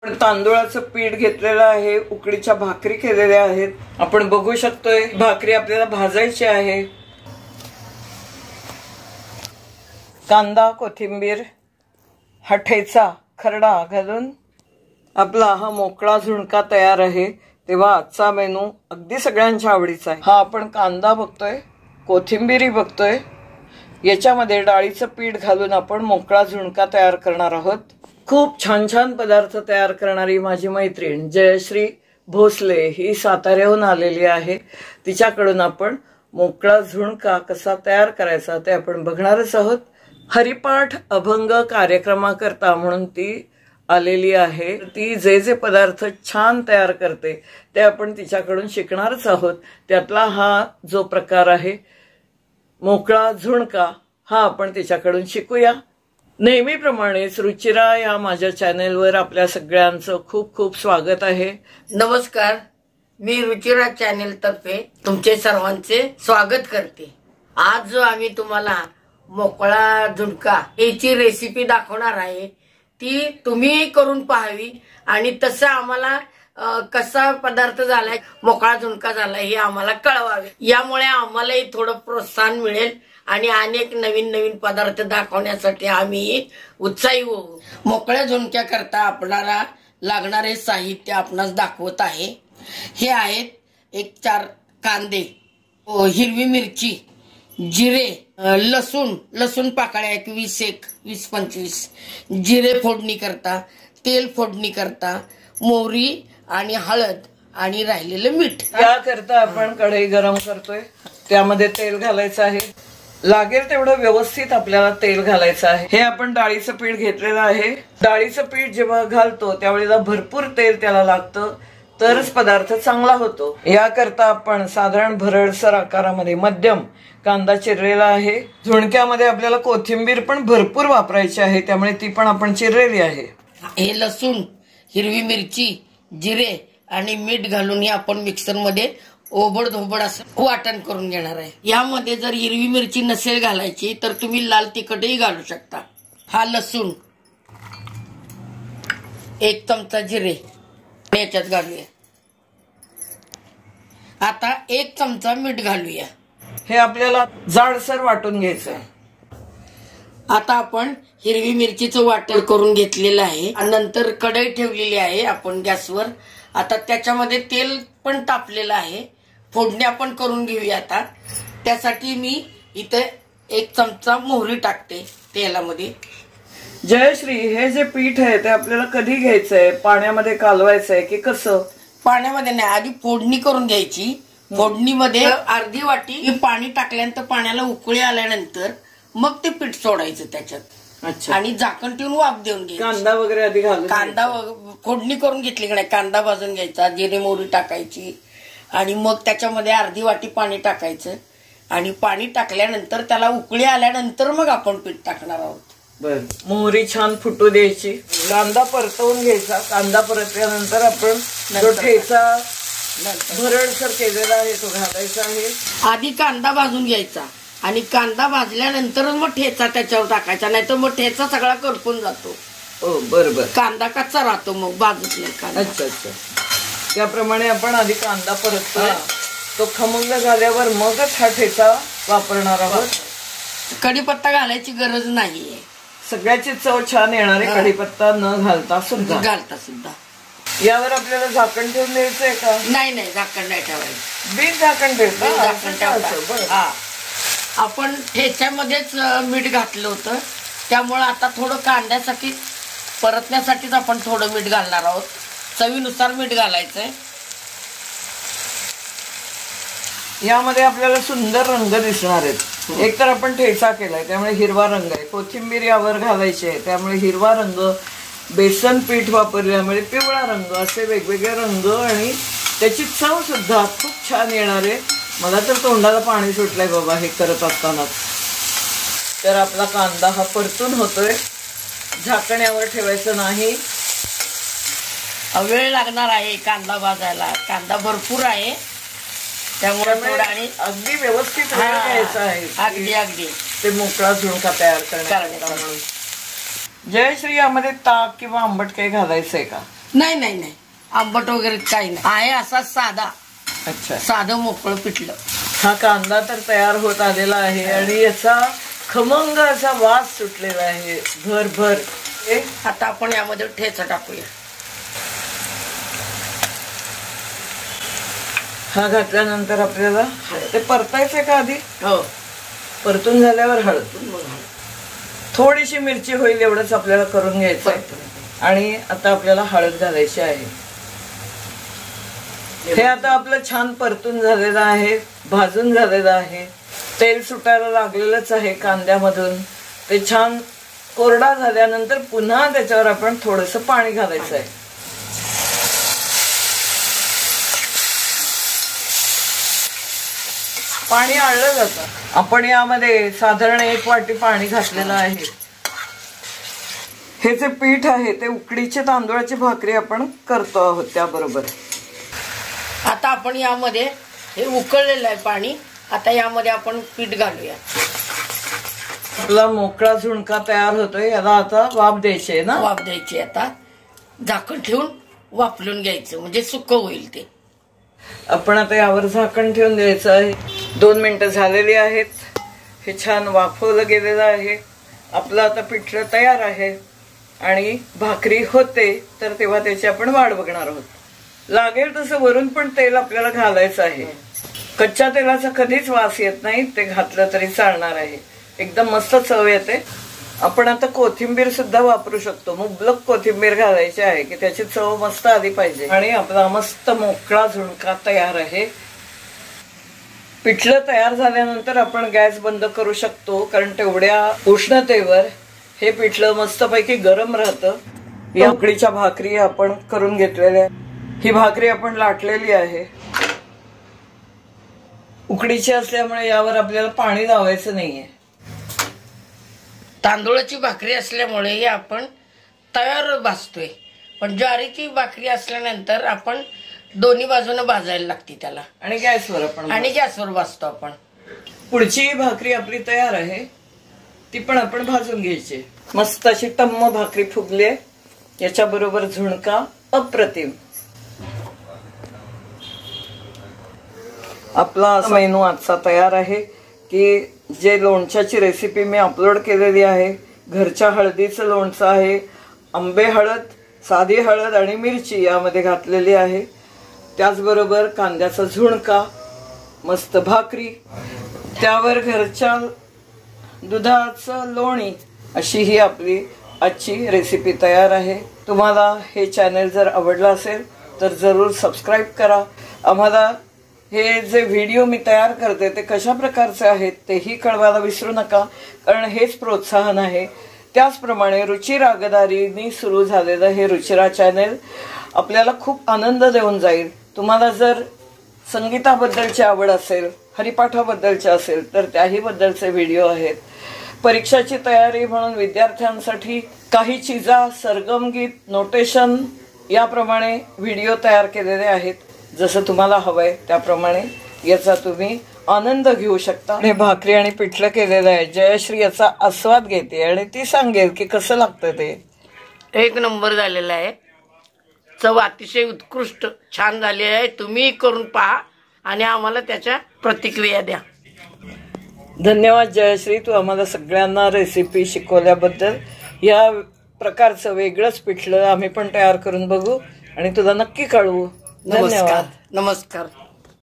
आपण तांदूळाचं पीठ घेतलेलं आहे, उकडीच्या भाकरी केलेल्या आहेत. आपण बघू शकतोय भाकरी आपल्याला भाजायची आहे. कांदा, कोथिंबीर, हा ठेचा, खरडा घालून आपला हा मोकळा झुणका तयार आहे. तेव्हा आजचा मेनू अगदी सगळ्यांच्या आवडीचा आहे. हा आपण कांदा बघतोय, कोथिंबीरी बघतोय. याच्यामध्ये डाळीचं पीठ घालून आपण मोकळा झुणका तयार करणार आहोत. खूप छान छान पदार्थ तयार करणारी माझी मैत्रीण जयश्री भोसले ही साताऱ्याहून आलेली आहे. तिच्याकडून आपण मोकळा झुणका कसा तयार करायचा ते आपण बघणारच आहोत. हरिपाठ अभंग कार्यक्रमाकरता म्हणून ती आलेली आहे. ती जे जे पदार्थ छान तयार करते ते आपण तिच्याकडून शिकणारच आहोत. त्यातला हा जो प्रकार आहे मोकळा झुणका, हा आपण तिच्याकडून शिकूया. नेहमीप्रमाणेच रुचिरा या माझ्या चॅनेलवर आपल्या सगळ्यांचं खूप खूप स्वागत आहे. नमस्कार, मी रुचिरा चॅनेल तर्फे तुमचे सर्वांचे स्वागत करते. आज जो आम्ही तुम्हाला मोकळा झुणका याची रेसिपी दाखवणार आहे ती तुम्ही करून पाहावी आणि तसं आम्हाला कसा पदार्थ झालाय, मोकळा झुणका झालाय हे आम्हाला कळवावे. यामुळे आम्हालाही थोडं प्रोत्साहन मिळेल आणि अनेक नवीन नवीन पदार्थ दाखवण्यासाठी आम्ही उत्साही होऊ. मोकळ्या झुणक्या करता आपल्याला लागणारे साहित्य आपणास दाखवत आहे. हे आहेत 1-4 कांदे, हिरवी मिरची, जिरे, लसूण पाकळ्या 20-25, जिरे फोडणी करता, तेल फोडणी करता, मोहरी आणि हळद आणि राहिलेलं मीठ. याकरता आपण कढई गरम करतोय. त्यामध्ये तेल घालायचं आहे. लागेल तेवढं व्यवस्थित आपल्याला तेल घालायचं आहे. हे आपण डाळीचं पीठ घेतलेलं आहे. डाळीचं पीठ जेव्हा घालतो त्यावेळेला भरपूर तेल त्याला लागतं, तरच पदार्थ चांगला होतो. याकरता आपण साधारण भरडसर आकारामध्ये मध्यम कांदा चिरलेला आहे. झुणक्यामध्ये आपल्याला कोथिंबीर पण भरपूर वापरायची आहे, त्यामुळे ती पण आपण चिरलेली आहे. हे लसूण, हिरवी मिरची, जिरे आणि मीठ घालून हे आपण मिक्सर मध्ये ओबड धोबड असं वाटण करून घेणार आहे. यामध्ये जर हिरवी मिरची नसेल घालायची तर तुम्ही लाल तिखटही घालू शकता. हा लसूण, 1 चमचा जिरे याच्यात घालूया. आता 1 चमचा मीठ घालूया. हे आपल्याला जाडसर वाटून घ्यायचं. आता आपण हिरवी मिरचीचं वाटण करून घेतलेलं आहे. नंतर कढई ठेवलेली आहे आपण गॅसवर. आता त्याच्यामध्ये तेल पण तापलेलं आहे. फोडणी आपण करून घेऊया. आता त्यासाठी मी इथे 1 चमचा मोहरी टाकते तेलामध्ये. जयश्री, हे जे पीठ आहे ते आपल्याला कधी घ्यायचंय? पाण्यामध्ये कालवायचंय की कसं? पाण्यामध्ये नाही, आधी फोडणी करून घ्यायची. फोडणीमध्ये अर्धी वाटी पाणी टाकल्यानंतर पाण्याला उकळी आल्यानंतर मग ते पीठ सोडायचं त्याच्यात. अच्छा. आणि झाकण ठेवून वाफ देऊन घ्यायची. कांदा वगैरे आधी घालून, कांदा फोडणी करून घेतली की नाही, कांदा भाजून घ्यायचा, जिरे मोहरी टाकायची आणि मग त्याच्यामध्ये अर्धी वाटी पाणी टाकायचं आणि पाणी टाकल्यानंतर त्याला उकळी आल्यानंतर मग आपण पीठ टाकणार आहोत. बर. मोहरी छान फुटू द्यायची. कांदा परतवून घ्यायचा. कांदा परतल्यानंतर आपण जो ठेचा भरडसर केलेला आहे तो घालायचा आहे. आधी कांदा भाजून घ्यायचा आणि कांदा भाजल्यानंतरच मग ठेचा त्याच्यावर टाकायचा, नाहीतर मग ठेचा सगळा करपून जातो. हो, बरोबर. कांदा कच्चा राहतो मग भाजत नाही कांदा. अच्छा अच्छा. त्याप्रमाणे आपण आधी कांदा परततो. तो खमंग झाल्यावर मगच हा ठेचा वापरणार आहोत. कढीपत्ता घालायची गरज नाहीये. सगळ्याची चव छान येणार आहे कढीपत्ता न घालता सुद्धा. यावर आपल्याला झाकण ठेवून द्यायचंय का? नाही, झाकण नाही ठेवायचं. बिन झाकण ठेवतो. आपण ठेच्यामध्येच मीठ घातलं होतं, त्यामुळे आता थोडं कांद्यासाठी परतण्यासाठीच आपण थोडं मीठ घालणार आहोत. चवीनुसार मीठ घालायचंय. यामध्ये आपल्याला सुंदर रंग दिसणार आहेत. एक तर आपण ठेचा केलाय त्यामुळे हिरवा रंग आहे. कोथिंबीर यावर घालायची आहे त्यामुळे हिरवा रंग, बेसन पीठ वापरल्यामुळे पिवळा रंग, असे वेगवेगळे रंग आणि त्याची चव सुद्धा खूप छान येणार आहे. मला तर तोंडाला पाणी सुटलंय बाबा हे करत असतानाच. तर आपला कांदा हा परतून होतोय. झाकण यावर ठेवायचं नाही. वेळ लागणार आहे कांदा भाजायला. कांदा भरपूर आहे त्यामुळे आणि अगदी व्यवस्थित वेळ घ्यायचा आहे. अगदी ते मोकळा झुणका तयार करण्याचा. जयश्री, यामध्ये ताक किंवा आंबट काही घालायचंय का? नाही नाही नाही, आंबट वगैरे काही नाही, आहे असा साधा. अच्छा, साधं मोकळं पिठलं. हा कांदा तर तयार होत आलेला आहे आणि याचा खमंग असा वास सुटलेला आहे भरभर. आता आपण यामध्ये ठेचा टाकूया. हा घातल्यानंतर आपल्याला ते परतायचंय का आधी? हो, परतून झाल्यावर हळद, थोडीशी मिरची होईल एवढंच आपल्याला करून घ्यायचं आहे. आणि आता आपल्याला हळद घालायची आहे. हे आता आपलं छान परतून झालेलं आहे, भाजून झालेलं आहे, तेल सुटायला लागलेलंच आहे कांद्यामधून. ते छान कोरडा झाल्यानंतर पुन्हा त्याच्यावर आपण थोडंसं पाणी घालायचं आहे. पाणी आळलं जातं. आपण यामध्ये साधारण 1 वाटी पाणी घातलेलं आहे. हे जे पीठ आहे ते उकडीचे तांदूळाची भाकरी आपण करतो आहोत त्याबरोबर. आता आपण यामध्ये हे उकळलेलं आहे पाणी. आता यामध्ये आपण पीठ घालूया. आपला मोकळा झुणका तयार होतोय. याला आता वाफ द्यायची आहे ना? वाफ द्यायची. आता झाकण ठेवून वाफलून घ्यायचं, म्हणजे सुकं होईल ते. आपण आता यावर झाकण ठेवून द्यायचं आहे. 2 मिनिटं झालेली आहेत. हे छान वाफवलं गेलेलं आहे. आपलं आता पिठलं तयार आहे आणि भाकरी होते तर तेव्हा त्याची आपण वाट बघणार आहोत. लागेल तसं वरून पण तेल आपल्याला घालायचं आहे. कच्च्या तेलाचा कधीच वास येत नाही, ते घातलं तरी चालणार आहे. एकदम मस्त चव येते. आपण आता कोथिंबीर सुद्धा वापरू शकतो. मुबलक कोथिंबीर घालायची आहे की त्याची चव मस्त आली पाहिजे. आणि आपला मस्त मोकळा झुणका तयार आहे. पिठलं तयार झाल्यानंतर आपण गॅस बंद करू शकतो, कारण तेवढ्या उष्णतेवर हे पिठलं मस्तपैकी गरम राहतं. या उकडीच्या भाकरी आपण करून घेतलेल्या. ही भाकरी आपण लाटलेली आहे. उकडीची असल्यामुळे यावर आपल्याला पाणी लावायचं नाहीये. तांदूळाची भाकरी असल्यामुळे हे आपण तव्यावर भाजतोय, पण ज्वारीची भाकरी असल्यानंतर आपण दोन्ही बाजूने भाजायला लागते त्याला. आणि गॅसवर भाजतो आपण. पुढची भाकरी आपली तयार आहे, ती पण आपण भाजून घ्यायची. मस्त अशी टम्म भाकरी फुगली. याच्या बरोबर झुणका अप्रतिम. आपला मेनू आजचा तयार आहे की जे लोणच्याची रेसिपी मी अपलोड केलेली आहे. घरच्या हळदीचं लोणचं आहे. आंबे हळद, साधी हळद आणि मिरची यामध्ये घातलेली आहे. त्याचबरोबर कांद्याचा झुणका, मस्त भाकरी, त्यावर घरच्या दुधाचं लोणी, अशी ही आपली आजची रेसिपी तयार आहे. तुम्हाला हे चॅनल जर आवडलं असेल तर जरूर सबस्क्राईब करा. आम्हाला हे जे व्हिडिओ मी तयार करते ते कशा प्रकारचे आहेत तेही कळवायला विसरू नका, कारण हेच प्रोत्साहन आहे. त्याचप्रमाणे रुची रागदारीनी सुरू झालेलं हे रुचिरा चॅनल आपल्याला खूप आनंद देऊन जाईल. तुम्हाला जर संगीताबद्दलची आवड असेल, हरिपाठाबद्दलची असेल तर त्याही बद्दलचे व्हिडिओ आहेत. परीक्षाची तयारी म्हणून विद्यार्थ्यांसाठी काही चिजा, सरगमगीत, नोटेशन याप्रमाणे व्हिडिओ तयार केलेले आहेत. जसं तुम्हाला हवंय त्याप्रमाणे याचा तुम्ही आनंद घेऊ शकता. हे भाकरी आणि पिठलं केलेलं आहे. जयश्री याचा आस्वाद घेते आणि ती सांगेल की कसं लागतं ते. 1 नंबर झालेला आहे. चव अतिशय उत्कृष्ट छान झाली आहे. तुम्ही करून पहा आणि आम्हाला त्याच्या प्रतिक्रिया द्या. धन्यवाद जयश्री, तू आम्हाला सगळ्यांना रेसिपी शिकवल्याबद्दल. या प्रकारचं वेगळंच पिठलं आम्ही पण तयार करून बघू आणि तुला नक्की कळवू. धन्यवाद. नमस्कार.